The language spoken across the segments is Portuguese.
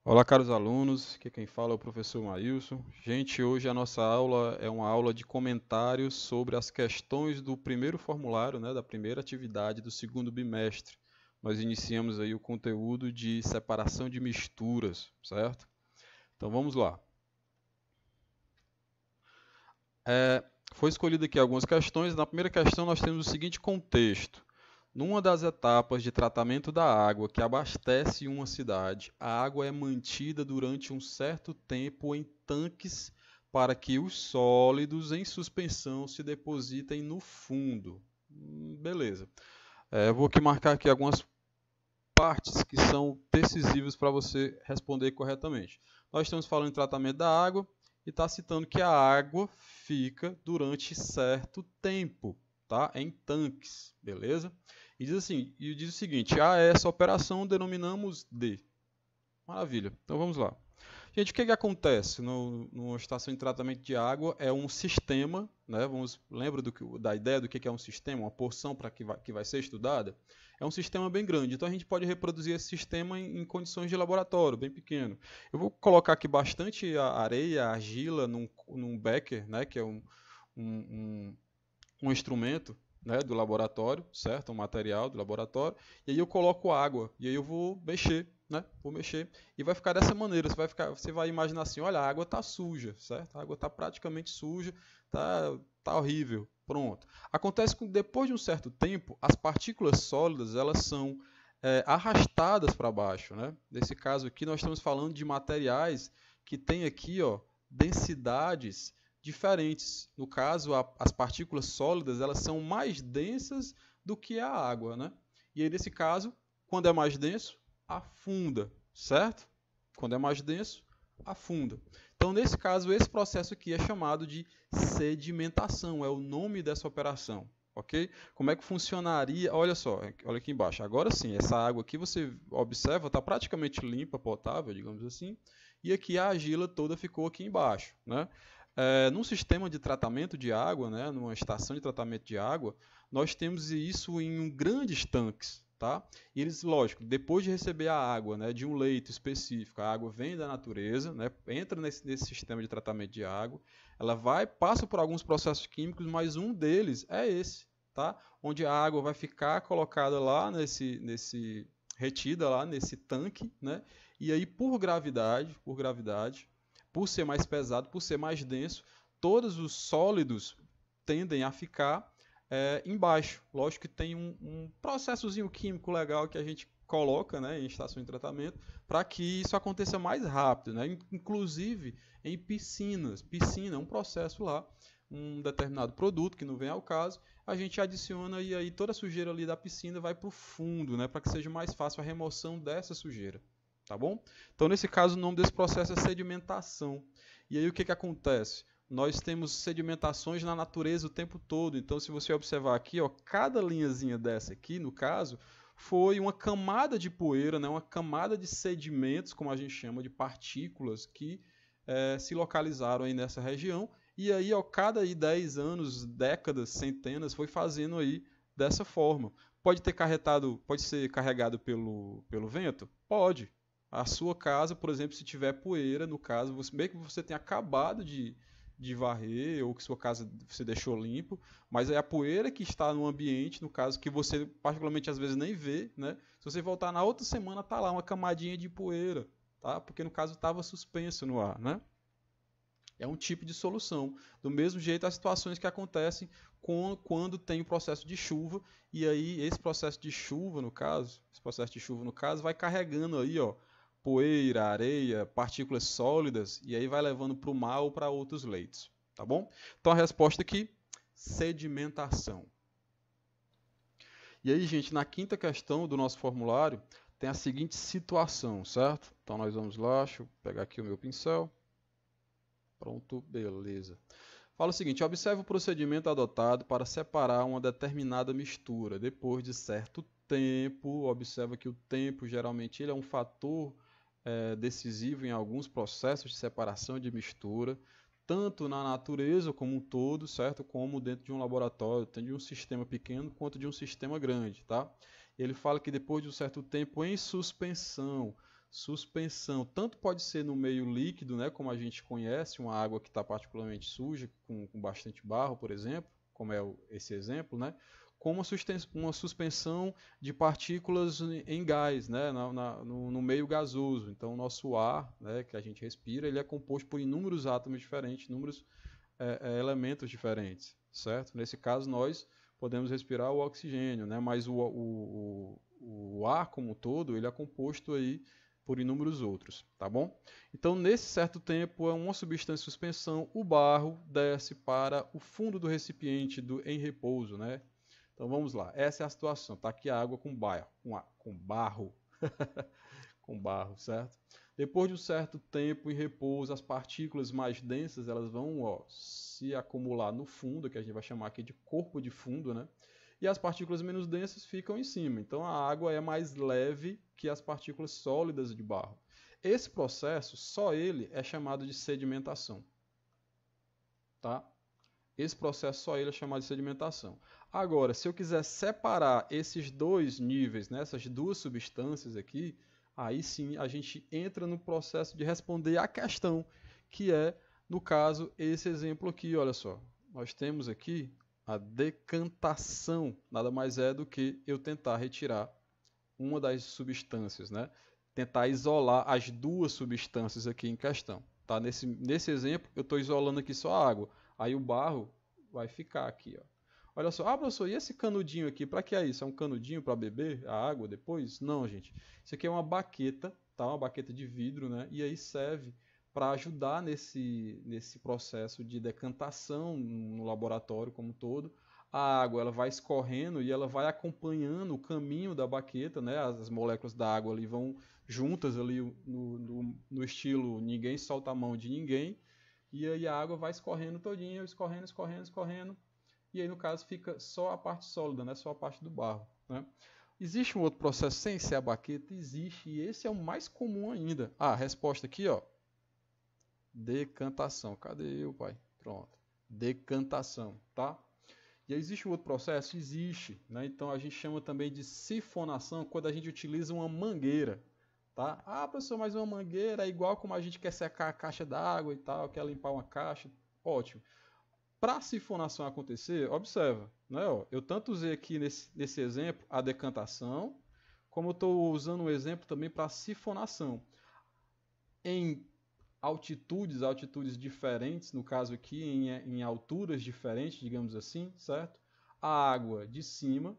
Olá, caros alunos, aqui quem fala é o professor Maílson. Gente, hoje a nossa aula é uma aula de comentários sobre as questões do primeiro formulário, da primeira atividade do segundo bimestre. Nós iniciamos aí o conteúdo de separação de misturas, certo? Então vamos lá. Foi escolhido aqui algumas questões. Na primeira questão nós temos o seguinte contexto. Numa das etapas de tratamento da água que abastece uma cidade, a água é mantida durante um certo tempo em tanques para que os sólidos em suspensão se depositem no fundo. Beleza. Eu vou aqui marcar aqui algumas partes que são decisivas para você responder corretamente. Nós estamos falando de tratamento da água e está citando que a água fica durante certo tempo, tá? Em tanques, beleza? E diz o seguinte: a essa operação denominamos de. Maravilha. Então vamos lá. Gente, o que acontece numa estação de tratamento de água? É um sistema, né? Lembra da ideia do que é um sistema, uma porção que vai ser estudada? É um sistema bem grande, então a gente pode reproduzir esse sistema em condições de laboratório, bem pequeno. Eu vou colocar aqui bastante areia, argila num becker, né? Que é um, um instrumento, né, do laboratório, certo? Um material do laboratório, e aí eu coloco água, e aí eu vou mexer, né? Vou mexer, e vai ficar dessa maneira, você vai imaginar assim, olha, a água está suja, certo? A água está praticamente suja, tá horrível, pronto. Acontece que depois de um certo tempo, as partículas sólidas, elas são arrastadas para baixo, né? Nesse caso aqui, nós estamos falando de materiais que têm aqui, ó, densidades diferentes. No caso, as partículas sólidas elas são mais densas do que a água, né? E aí, nesse caso, quando é mais denso, afunda, certo? Quando é mais denso, afunda. Então, nesse caso, esse processo aqui é chamado de sedimentação, é o nome dessa operação. Ok? Como é que funcionaria? Olha só, olha aqui embaixo. Agora sim, essa água aqui você observa está praticamente limpa, potável, digamos assim, e aqui a argila toda ficou aqui embaixo, né? Num sistema de tratamento de água, né, numa estação de tratamento de água, nós temos isso em grandes tanques. Tá? E eles, lógico, depois de receber a água, né, de um leito específico, a água vem da natureza, né, entra nesse sistema de tratamento de água, ela passa por alguns processos químicos, mas um deles é esse, tá? Onde a água vai ficar colocada lá retida lá nesse tanque, né? E aí por ser mais pesado, por ser mais denso, todos os sólidos tendem a ficar embaixo. Lógico que tem um processozinho químico legal que a gente coloca, né, em estação de tratamento para que isso aconteça mais rápido, né? Inclusive em piscinas. Piscina é um processo lá, um determinado produto que não vem ao caso, a gente adiciona e aí toda a sujeira ali da piscina vai para o fundo, né, para que seja mais fácil a remoção dessa sujeira. Tá bom? Então, nesse caso, o nome desse processo é sedimentação. E aí, o que acontece? Nós temos sedimentações na natureza o tempo todo. Então, se você observar aqui, ó, cada linhazinha dessa aqui, no caso, foi uma camada de poeira, né, uma camada de sedimentos, como a gente chama, de partículas que se localizaram aí nessa região. E aí, ó, cada aí 10 anos, décadas, centenas, foi fazendo aí dessa forma. Pode ser carregado pelo vento? Pode. A sua casa, por exemplo, se tiver poeira, no caso, meio que você tenha acabado de varrer ou que sua casa você deixou limpo, mas é a poeira que está no ambiente, no caso, que você particularmente às vezes nem vê, né? Se você voltar na outra semana, tá lá uma camadinha de poeira, tá? Porque no caso estava suspenso no ar, né? É um tipo de solução. Do mesmo jeito, as situações que acontecem quando tem o processo de chuva, e aí esse processo de chuva, no caso, vai carregando aí, ó, poeira, areia, partículas sólidas, e aí vai levando para o mar ou para outros leitos. Tá bom? Então a resposta aqui, sedimentação. E aí, gente, na quinta questão do nosso formulário, tem a seguinte situação, certo? Então nós vamos lá, deixa eu pegar aqui o meu pincel. Pronto, beleza. Fala o seguinte: observe o procedimento adotado para separar uma determinada mistura. Depois de certo tempo, observa que o tempo geralmente ele é um fator decisivo em alguns processos de separação de mistura, tanto na natureza como um todo, certo? Como dentro de um laboratório, tanto de um sistema pequeno quanto de um sistema grande, tá? Ele fala que depois de um certo tempo em suspensão, Suspensão, tanto pode ser no meio líquido, né, como a gente conhece, uma água que está particularmente suja, com bastante barro, por exemplo, como é esse exemplo, né, como uma suspensão de partículas em gás, né, no meio gasoso. Então, o nosso ar, né, que a gente respira, ele é composto por inúmeros átomos diferentes, inúmeros elementos diferentes, certo? Nesse caso, nós podemos respirar o oxigênio, né, mas o ar como um todo, ele é composto aí por inúmeros outros, tá bom? Então, nesse certo tempo, é uma substância de suspensão, o barro desce para o fundo do recipiente em repouso, né? Então, vamos lá. Essa é a situação. Está aqui a água com barro, com barro, certo? Depois de um certo tempo em repouso, as partículas mais densas, elas vão se acumular no fundo, que a gente vai chamar aqui de corpo de fundo, né? E as partículas menos densas ficam em cima. Então a água é mais leve que as partículas sólidas de barro. Esse processo, só ele é chamado de sedimentação. Tá? Esse processo, só ele é chamado de sedimentação. Agora, se eu quiser separar esses dois níveis, né, essas duas substâncias aqui, aí sim a gente entra no processo de responder à questão, que é, no caso, esse exemplo aqui. Olha só, nós temos aqui a decantação, nada mais é do que eu tentar retirar uma das substâncias, né? Tentar isolar as duas substâncias aqui em questão. Tá? Nesse exemplo, eu estou isolando aqui só a água. Aí o barro vai ficar aqui. Ó. Olha só, professor, e esse canudinho aqui, para que é isso? É um canudinho para beber a água depois? Não, gente. Isso aqui é uma baqueta, tá? Uma baqueta de vidro, né? E aí serve para ajudar nesse processo de decantação no laboratório como um todo. A água ela vai escorrendo e ela vai acompanhando o caminho da baqueta, né? As moléculas da água ali vão juntas ali no estilo ninguém solta a mão de ninguém, e aí a água vai escorrendo todinha, escorrendo, escorrendo, escorrendo, e aí no caso fica só a parte sólida, né? Só a parte do barro, né? Existe um outro processo sem ser a baqueta? Existe, e esse é o mais comum ainda. A resposta aqui, ó. Decantação. Cadê eu, pai? Pronto. Decantação, tá? E aí existe um outro processo? Existe, né? Então a gente chama também de sifonação quando a gente utiliza uma mangueira, tá? Professor, mas uma mangueira é igual como a gente quer secar a caixa d'água e tal, quer limpar uma caixa. Ótimo. Para a sifonação acontecer, observa, né? Ó, eu tanto usei aqui nesse exemplo a decantação, como eu estou usando um exemplo também para a sifonação. Em altitudes diferentes, no caso aqui em alturas diferentes, digamos assim, certo? A água de cima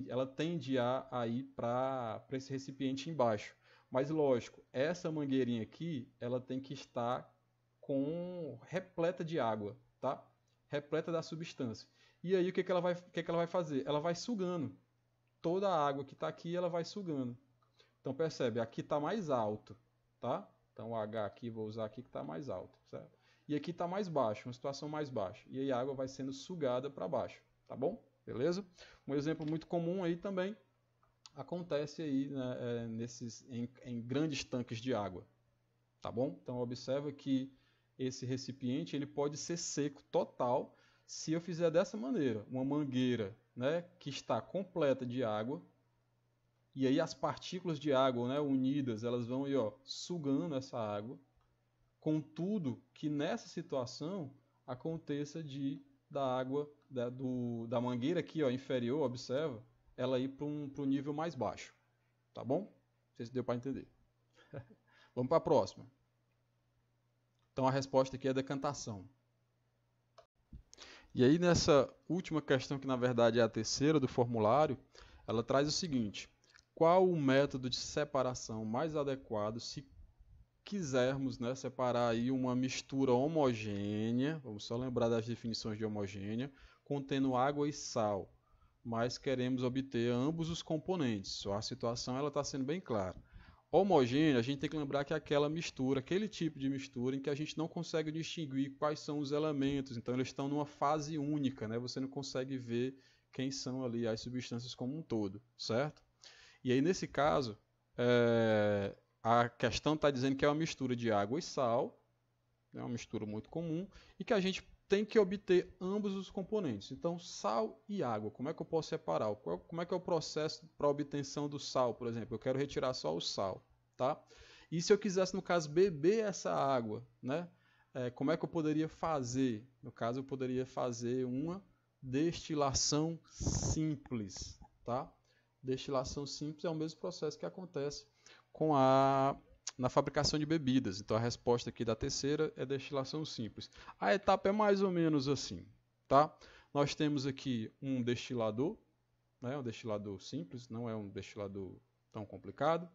ela tende a ir para esse recipiente embaixo. Mas lógico, essa mangueirinha aqui, ela tem que estar repleta de água, tá? Repleta da substância. E aí o que ela vai fazer? Ela vai sugando. Toda a água que está aqui, ela vai sugando. Então percebe, aqui está mais alto, tá? Então o H aqui, vou usar aqui que está mais alto, certo? E aqui está mais baixo, uma situação mais baixa. E aí a água vai sendo sugada para baixo, tá bom? Beleza? Um exemplo muito comum aí também acontece aí, né, em grandes tanques de água, tá bom? Então observa que esse recipiente ele pode ser seco total se eu fizer dessa maneira, uma mangueira, né, que está completa de água. E aí as partículas de água, né, unidas, elas vão aí, ó, sugando essa água. Contudo, que nessa situação aconteça da água da mangueira aqui, ó, inferior, observa, ela ir para um nível mais baixo. Tá bom? Não sei se deu para entender. Vamos para a próxima. Então a resposta aqui é decantação. E aí nessa última questão, que na verdade é a terceira do formulário, ela traz o seguinte: qual o método de separação mais adequado se quisermos, né, separar aí uma mistura homogênea, vamos só lembrar das definições de homogênea, contendo água e sal, mas queremos obter ambos os componentes. Só a situação está sendo bem clara. Homogênea, a gente tem que lembrar que é aquela mistura, aquele tipo de mistura em que a gente não consegue distinguir quais são os elementos, então eles estão numa fase única, né? Você não consegue ver quem são ali as substâncias como um todo, certo? E aí, nesse caso, a questão está dizendo que é uma mistura de água e sal, é uma mistura muito comum, e que a gente tem que obter ambos os componentes. Então, sal e água, como é que eu posso separar? Como é que é o processo para a obtenção do sal, por exemplo? Eu quero retirar só o sal. tá? E se eu quisesse, no caso, beber essa água, né? Como é que eu poderia fazer? No caso, eu poderia fazer uma destilação simples, tá? Destilação simples é o mesmo processo que acontece na fabricação de bebidas. Então, a resposta aqui da terceira é destilação simples. A etapa é mais ou menos assim, tá? Nós temos aqui um destilador, né? Um destilador simples, não é um destilador tão complicado.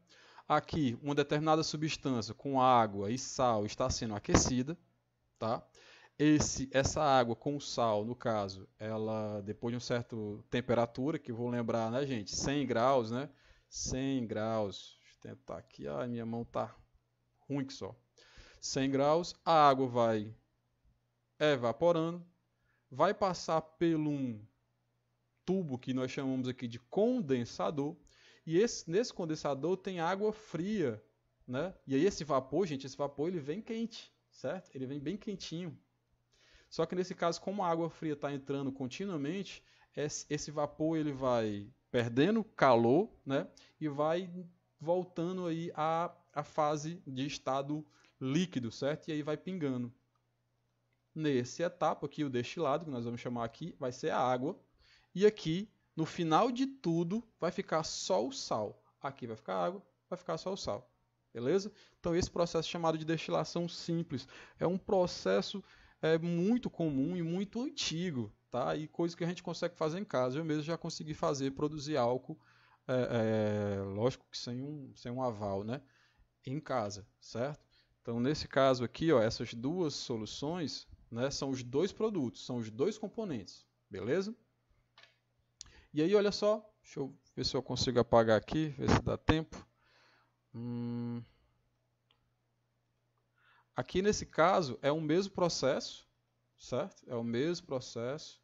Aqui, uma determinada substância com água e sal está sendo aquecida, tá? Essa água com sal, no caso, ela depois de uma certa temperatura, que vou lembrar, né, gente? 100 graus, né? 100 graus. Deixa eu tentar aqui. Ai, minha mão tá ruim que só. 100 graus, a água vai evaporando, vai passar por um tubo que nós chamamos aqui de condensador. E nesse condensador tem água fria, né? E aí esse vapor, gente, ele vem quente, certo? Ele vem bem quentinho. Só que nesse caso, como a água fria está entrando continuamente, esse vapor ele vai perdendo calor, né? E vai voltando aí à fase de estado líquido, certo? E aí vai pingando. Nessa etapa aqui, o destilado, que nós vamos chamar aqui, vai ser a água. E aqui, no final de tudo, vai ficar só o sal. Aqui vai ficar água, vai ficar só o sal. Beleza? Então, esse processo chamado de destilação simples é um processo muito comum e muito antigo, tá? E coisa que a gente consegue fazer em casa. Eu mesmo já consegui fazer, produzir álcool, lógico que sem um aval, né? Em casa, certo? Então, nesse caso aqui, ó, essas duas soluções, né, são os dois produtos, são os dois componentes. Beleza? E aí, olha só, deixa eu ver se eu consigo apagar aqui, ver se dá tempo. Aqui nesse caso é o mesmo processo, certo? É o mesmo processo.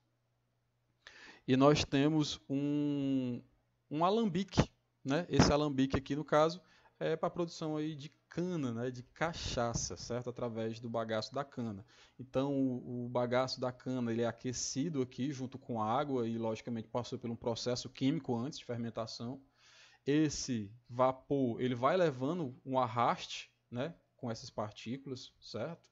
E nós temos um alambique, né? Esse alambique aqui, no caso, é para a produção aí de cana, né? De cachaça, certo? Através do bagaço da cana. Então, o bagaço da cana ele é aquecido aqui junto com a água e, logicamente, passou por um processo químico antes de fermentação. Esse vapor ele vai levando um arraste, né? Com essas partículas, certo?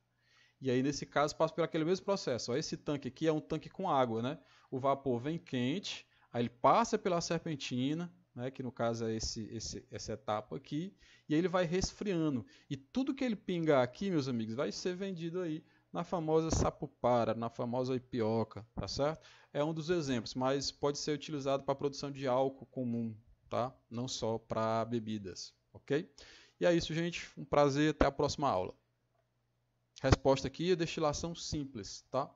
E aí, nesse caso, passa por aquele mesmo processo. Ó, esse tanque aqui é um tanque com água, né? O vapor vem quente, aí ele passa pela serpentina, né? Que no caso é essa etapa aqui, e aí ele vai resfriando. E tudo que ele pingar aqui, meus amigos, vai ser vendido aí na famosa sapupara, na famosa ipioca, tá certo? É um dos exemplos, mas pode ser utilizado para a produção de álcool comum, tá? Não só para bebidas, ok? E é isso, gente. Um prazer. Até a próxima aula. Resposta aqui é destilação simples, tá?